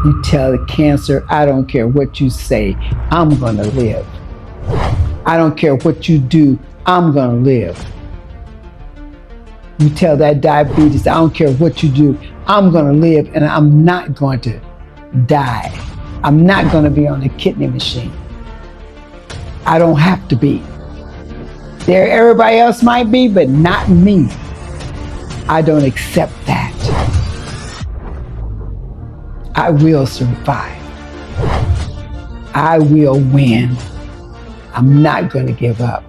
You tell the cancer, I don't care what you say, I'm going to live. I don't care what you do, I'm going to live. You tell that diabetes, I don't care what you do, I'm going to live and I'm not going to die. I'm not going to be on a kidney machine. I don't have to be. There, everybody else might be, but not me. I don't accept that. I will survive. I will win. I'm not going to give up.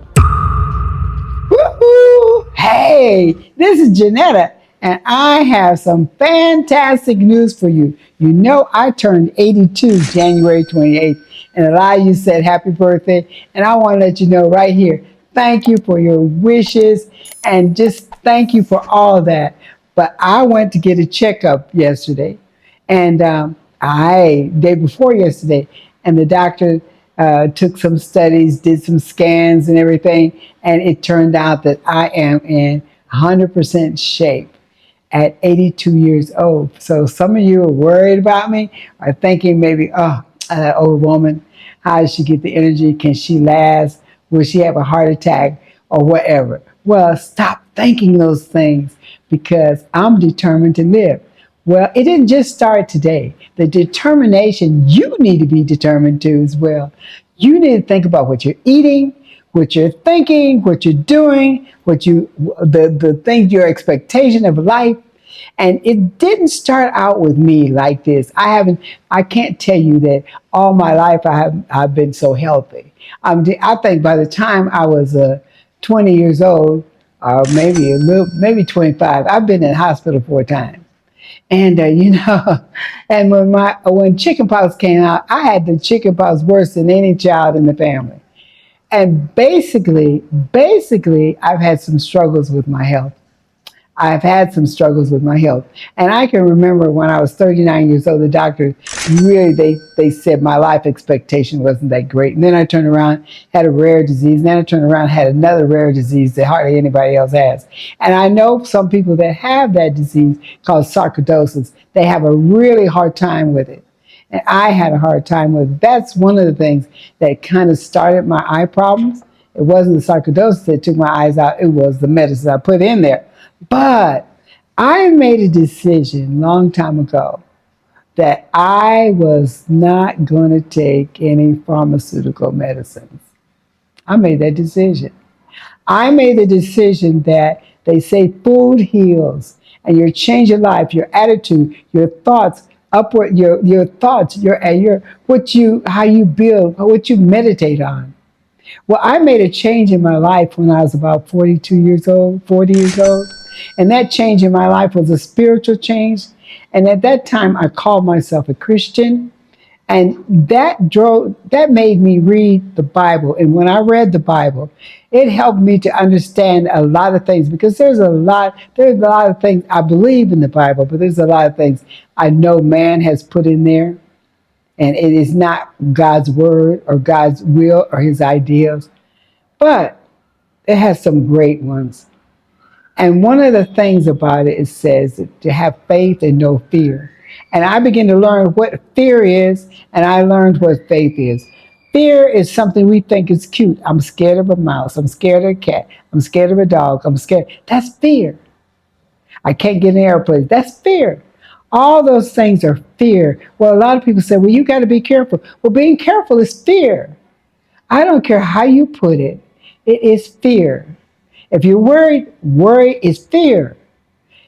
Woo-hoo! Hey, this is Janetta, and I have some fantastic news for you. You know, I turned 82 January 28th, and a lot of you said happy birthday, and I want to let you know right here, thank you for your wishes, and just thank you for all that. But I went to get a checkup yesterday, and day before yesterday, and the doctor took some studies, did some scans and everything, and it turned out that I am in 100% shape at 82 years old. So some of you are worried about me, are thinking maybe, oh, that old woman, how does she get the energy? Can she last? Will she have a heart attack or whatever? Well, stop thinking those things because I'm determined to live. Well, it didn't just start today. The determination, you need to be determined to as well. You need to think about what you're eating, what you're thinking, what you're doing, the things, your expectation of life. And it didn't start out with me like this. I can't tell you that all my life I've been so healthy. I think by the time I was 20 years old, or maybe 25, I've been in the hospital 4 times. And and when chickenpox came out, I had the chickenpox worse than any child in the family. And basically, I've had some struggles with my health. I've had some struggles with my health. And I can remember when I was 39 years old, the doctor really, they said my life expectation wasn't that great. And then I turned around, had a rare disease. And then I turned around, had another rare disease that hardly anybody else has. And I know some people that have that disease called sarcoidosis, they have a really hard time with it. And I had a hard time with it. That's one of the things that kind of started my eye problems. It wasn't the sarcoidosis that took my eyes out. It was the medicine I put in there. But I made a decision a long time ago that I was not going to take any pharmaceutical medicines. I made that decision. I made the decision that they say food heals, and your change of life, your attitude, your thoughts, upward, your thoughts, how you build, what you meditate on. Well, I made a change in my life when I was about 40 years old. And that change in my life was a spiritual change. And at that time, I called myself a Christian. And that made me read the Bible. And when I read the Bible, it helped me to understand a lot of things, because there's a lot of things I believe in the Bible, but there's a lot of things I know man has put in there. And it is not God's word or God's will or his ideas. But it has some great ones. And one of the things about it, it says to have faith and no fear. And I began to learn what fear is, and I learned what faith is. Fear is something we think is cute. I'm scared of a mouse. I'm scared of a cat. I'm scared of a dog. I'm scared. That's fear. I can't get in an airplane. That's fear. All those things are fear. Well, a lot of people say, well, you got to be careful. Well, being careful is fear. I don't care how you put it. It is fear. If you're worried, worry is fear.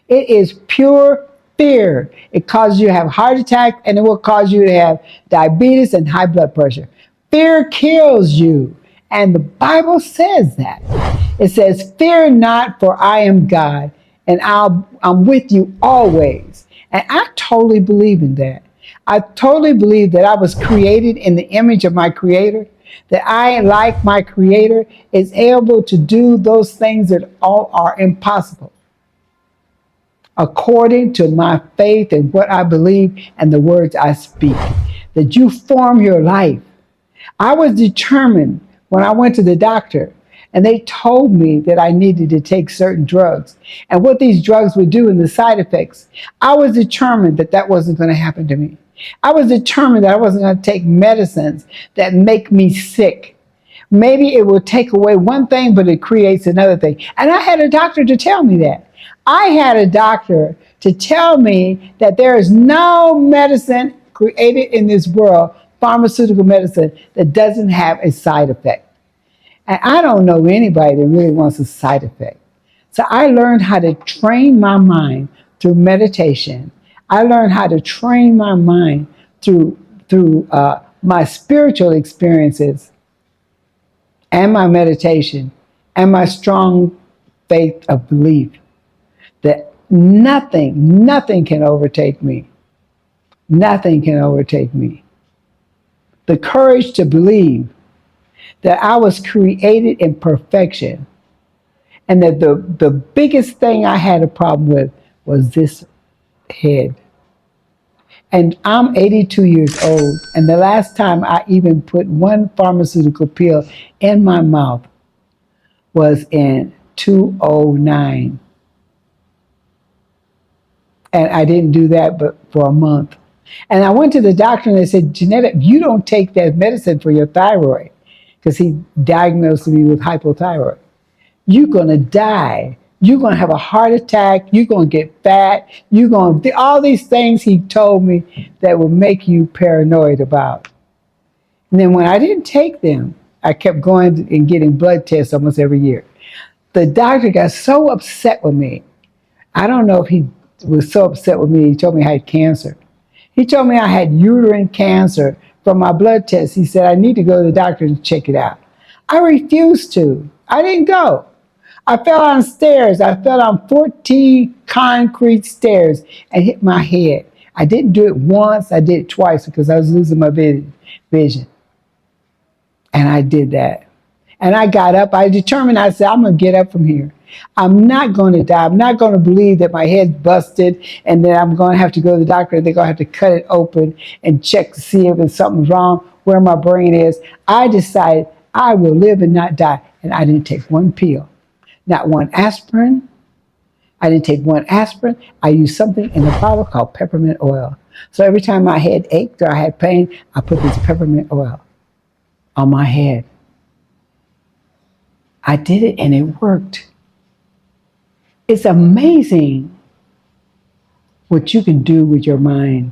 It is pure fear. It causes you to have a heart attack, and it will cause you to have diabetes and high blood pressure. Fear kills you. And the Bible says that. It says, fear not, for I am God, and I'm with you always. And I totally believe in that. I totally believe that I was created in the image of my Creator, that I, like my Creator, is able to do those things that all are impossible, according to my faith and what I believe and the words I speak, that you form your life. I was determined when I went to the doctor, and they told me that I needed to take certain drugs and what these drugs would do and the side effects. I was determined that that wasn't going to happen to me. I was determined that I wasn't going to take medicines that make me sick. Maybe it will take away one thing, but it creates another thing. And I had a doctor to tell me that. I had a doctor to tell me that there is no medicine created in this world, pharmaceutical medicine, that doesn't have a side effect. And I don't know anybody that really wants a side effect. So I learned how to train my mind through meditation. I learned how to train my mind through my spiritual experiences and my meditation and my strong faith of belief that nothing can overtake me. Nothing can overtake me. The courage to believe that I was created in perfection and that the biggest thing I had a problem with was this head. And I'm 82 years old, and the last time I even put one pharmaceutical pill in my mouth was in 2009. And I didn't do that but for a month. And I went to the doctor and they said, Janetta, you don't take that medicine for your thyroid, because he diagnosed me with hypothyroid. You're going to die. You're going to have a heart attack. You're going to get fat. You're going to, all these things he told me that would make you paranoid about. And then when I didn't take them, I kept going and getting blood tests almost every year. The doctor got so upset with me. I don't know if he was so upset with me. He told me I had cancer. He told me I had uterine cancer from my blood test. He said, I need to go to the doctor to check it out. I refused to. I didn't go. I fell on stairs. I fell on 14 concrete stairs and hit my head. I didn't do it once. I did it twice because I was losing my vision. And I did that. And I got up. I determined, I said, I'm going to get up from here. I'm not going to die. I'm not going to believe that my head's busted and that I'm going to have to go to the doctor and they're going to have to cut it open and check to see if there's something wrong, where my brain is. I decided I will live and not die. And I didn't take one pill, not one aspirin. I didn't take one aspirin. I used something in the bottle called peppermint oil. So every time my head ached or I had pain, I put this peppermint oil on my head. I did it and it worked. It's amazing what you can do with your mind.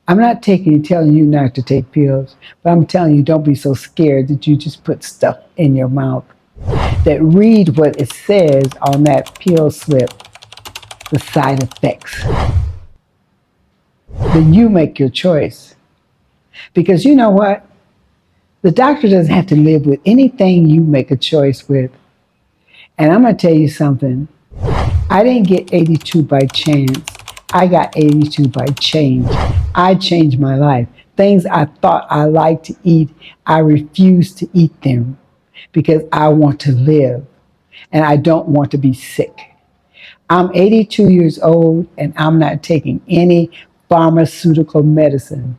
I'm not telling you not to take pills, but I'm telling you, don't be so scared that you just put stuff in your mouth. That read what it says on that pill slip, the side effects. Then you make your choice. Because you know what? The doctor doesn't have to live with anything you make a choice with. And I'm going to tell you something. I didn't get 82 by chance. I got 82 by change. I changed my life. Things I thought I liked to eat, I refuse to eat them because I want to live and I don't want to be sick. I'm 82 years old and I'm not taking any pharmaceutical medicine.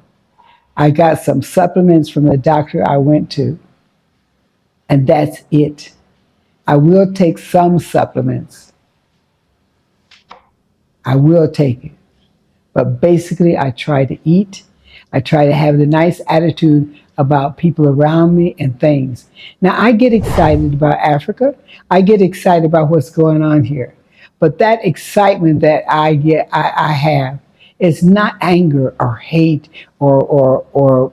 I got some supplements from the doctor I went to, and that's it. I will take some supplements. I will take it. But basically, I try to eat. I try to have the nice attitude about people around me and things. Now, I get excited about Africa. I get excited about what's going on here. But that excitement that I have, it's not anger or hate or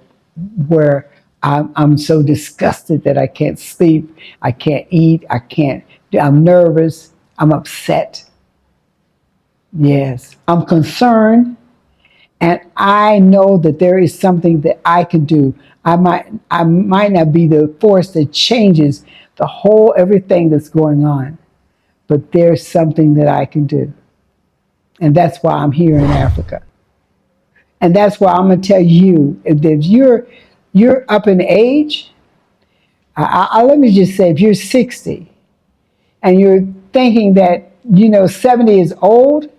where I'm so disgusted that I can't sleep, I can't eat, I'm nervous, I'm upset. Yes, I'm concerned, and I know that there is something that I can do. I might not be the force that changes the whole everything that's going on, but there's something that I can do. And that's why I'm here in Africa. And that's why I'm going to tell you, if you're up in age, let me just say, if you're 60 and you're thinking that, 70 is old,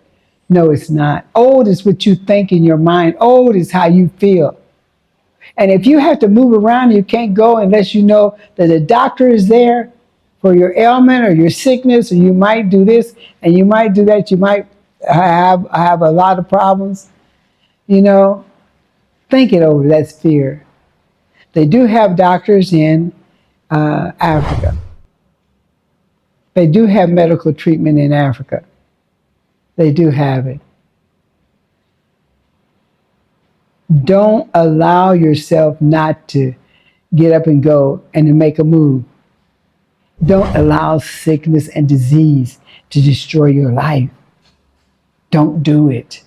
no, it's not. Old is what you think in your mind. Old is how you feel. And if you have to move around, you can't go unless you know that a doctor is there for your ailment or your sickness, or you might do this and you might do that. You might have a lot of problems, Think it over. That's fear. They do have doctors in Africa. They do have medical treatment in Africa. They do have it. Don't allow yourself not to get up and go and to make a move. Don't allow sickness and disease to destroy your life. Don't do it.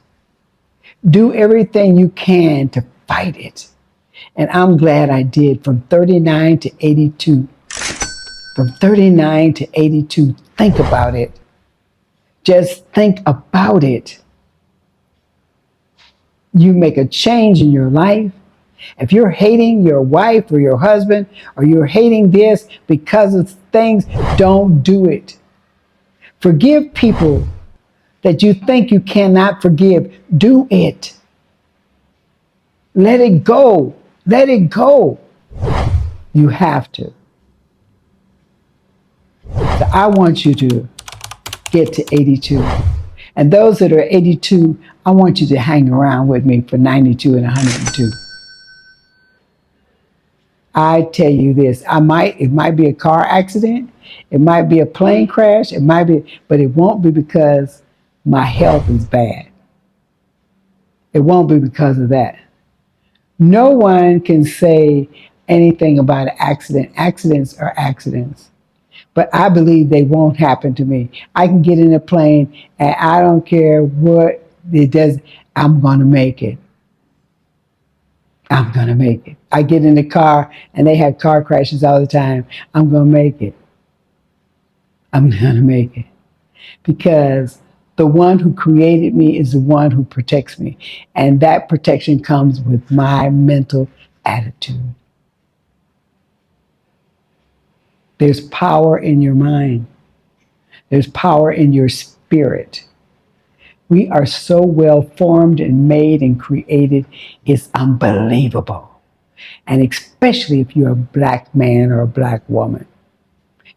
Do everything you can to fight it. And I'm glad I did from 39 to 82. From 39 to 82, think about it. Just think about it. You make a change in your life. If you're hating your wife or your husband, or you're hating this because of things, don't do it. Forgive people that you think you cannot forgive. Do it. Let it go. Let it go. You have to. So I want you to get to 82. And those that are 82, I want you to hang around with me for 92 and 102. I tell you this, it might be a car accident, it might be a plane crash, it might be, but it won't be because my health is bad. It won't be because of that. No one can say anything about an accident. Accidents are accidents. But I believe they won't happen to me. I can get in a plane and I don't care what it does, I'm going to make it. I'm going to make it. I get in the car and they have car crashes all the time. I'm going to make it. I'm going to make it. Because the one who created me is the one who protects me. And that protection comes with my mental attitude. There's power in your mind. There's power in your spirit. We are so well formed and made and created, it's unbelievable. And especially if you're a black man or a black woman.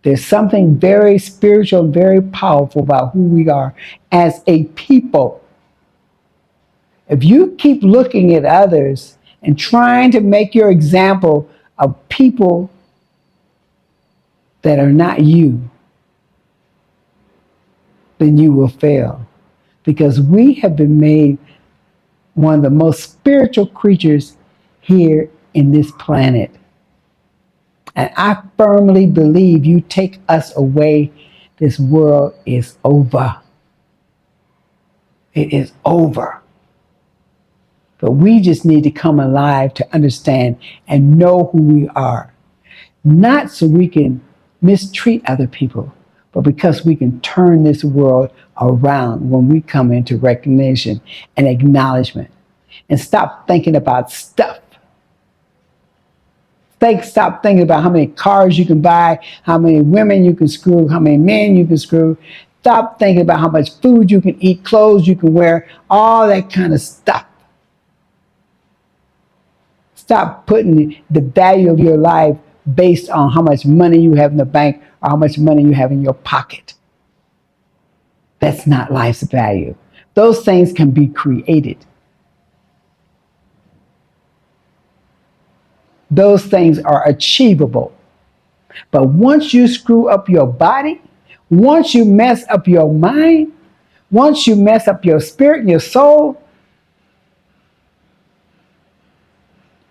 There's something very spiritual, very powerful about who we are as a people. If you keep looking at others and trying to make your example of people that are not you, then you will fail. Because we have been made one of the most spiritual creatures here in this planet. And I firmly believe you take us away, this world is over. It is over. But we just need to come alive to understand and know who we are. Not so we can mistreat other people, but because we can turn this world around when we come into recognition and acknowledgement and stop thinking about stuff. Stop thinking about how many cars you can buy, how many women you can screw, how many men you can screw. Stop thinking about how much food you can eat, clothes you can wear, all that kind of stuff. Stop putting the value of your life based on how much money you have in the bank or how much money you have in your pocket. That's not life's value. Those things can be created. Those things are achievable. But once you screw up your body, once you mess up your mind, once you mess up your spirit and your soul,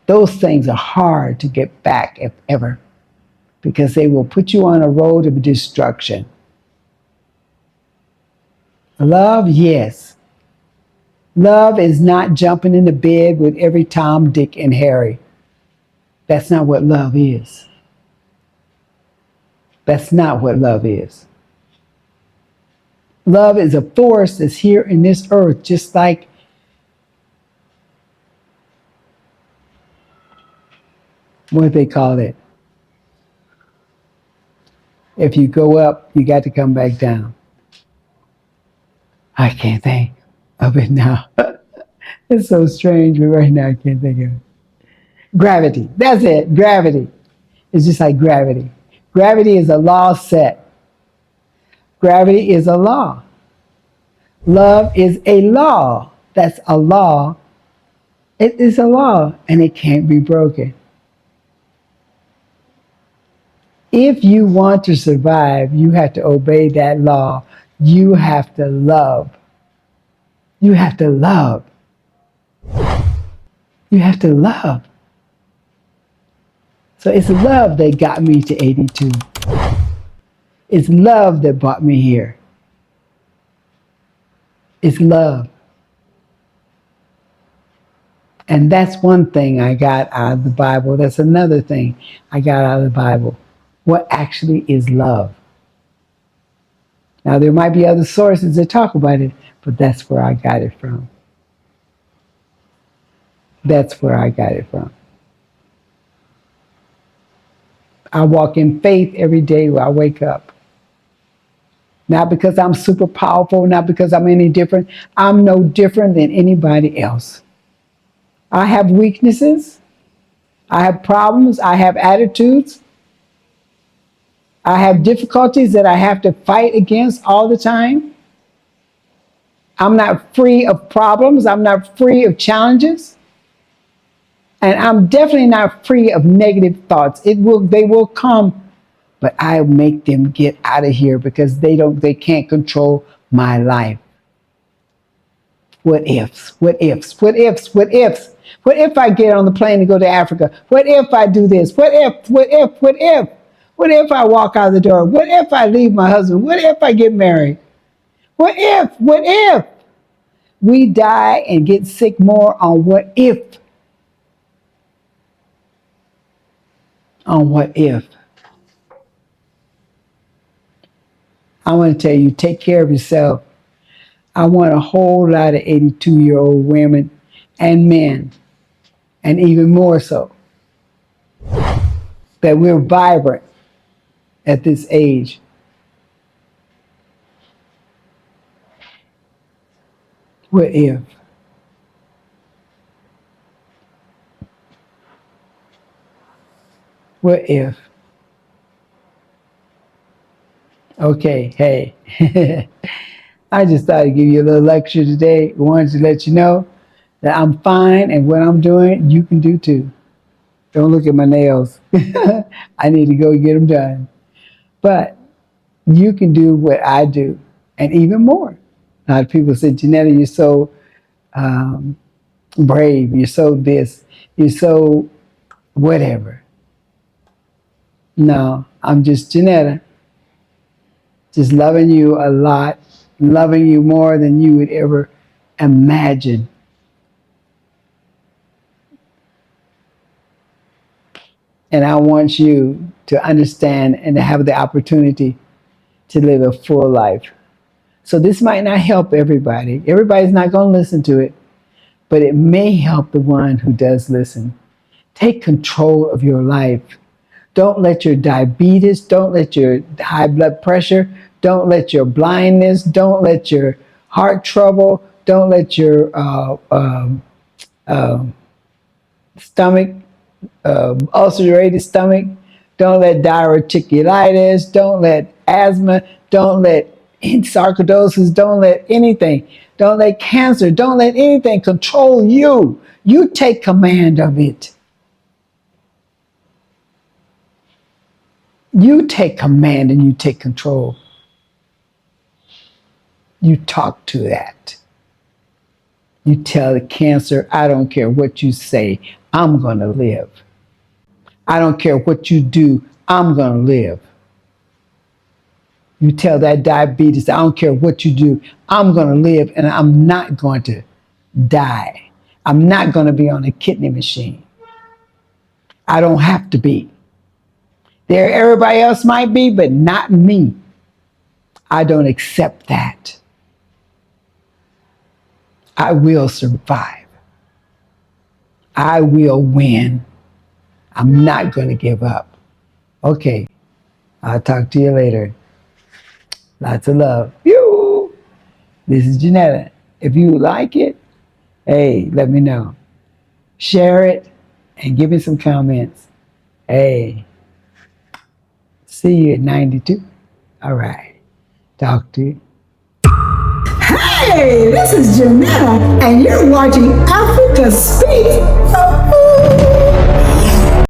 those things are hard to get back, if ever, because they will put you on a road of destruction. Love, yes. Love is not jumping into bed with every Tom, Dick, and Harry. That's not what love is. That's not what love is. Love is a force that's here in this earth, just like what they call it. If you go up, you got to come back down. I can't think of it now. It's so strange, but right now I can't think of it. Gravity. That's it. Gravity. It's just like gravity. Gravity is a law set. Gravity is a law. Love is a law. That's a law It is a law and it can't be broken. If you want to survive, you have to obey that law. You have to love. You have to love. You have to love. So it's love that got me to 82. It's love that brought me here. It's love. And that's one thing I got out of the Bible. That's another thing I got out of the Bible. What actually is love? Now, there might be other sources that talk about it, but that's where I got it from. That's where I got it from. I walk in faith every day when I wake up. Not because I'm super powerful, not because I'm any different. I'm no different than anybody else. I have weaknesses. I have problems. I have attitudes. I have difficulties that I have to fight against all the time. I'm not free of problems. I'm not free of challenges. And I'm definitely not free of negative thoughts. They will come, but I make them get out of here because they can't control my life. What ifs? What ifs? What ifs? What ifs? What if I get on the plane and go to Africa? What if I do this? What if? What if? What if? What if I walk out the door? What if I leave my husband? What if I get married? What if? What if? We die and get sick more on what if. On what if. I want to tell you, take care of yourself. I want a whole lot of 82-year-old women and men, and even more so, that we're vibrant at this age. What if? What if? Okay, hey. I just thought I'd give you a little lecture today. I wanted to let you know that I'm fine and what I'm doing, you can do too. Don't look at my nails. I need to go get them done. But you can do what I do and even more. A lot of people say, Janetta, you're so brave. You're so this. You're so whatever. No, I'm just Janetta. Just loving you a lot, loving you more than you would ever imagine. And I want you to understand and to have the opportunity to live a full life. So this might not help everybody. Everybody's not going to listen to it, but it may help the one who does listen. Take control of your life. Don't let your diabetes, don't let your high blood pressure, don't let your blindness, don't let your heart trouble, don't let your stomach, ulcerated stomach, don't let diverticulitis, don't let asthma, don't let sarcoidosis, don't let anything, don't let cancer, don't let anything control you. You take command of it. You take command and you take control. You talk to that. You tell the cancer, I don't care what you say, I'm going to live. I don't care what you do, I'm going to live. You tell that diabetes, I don't care what you do, I'm going to live and I'm not going to die. I'm not going to be on a kidney machine. I don't have to be. There, everybody else might be, but not me. I don't accept that. I will survive. I will win. I'm not going to give up. Okay, I'll talk to you later. Lots of love. Yoo! This is Janetta. If you like it, hey, let me know. Share it and give me some comments. Hey, see you at 92. All right, talk to you. Hey, this is Janetta, and you're watching Africa Speak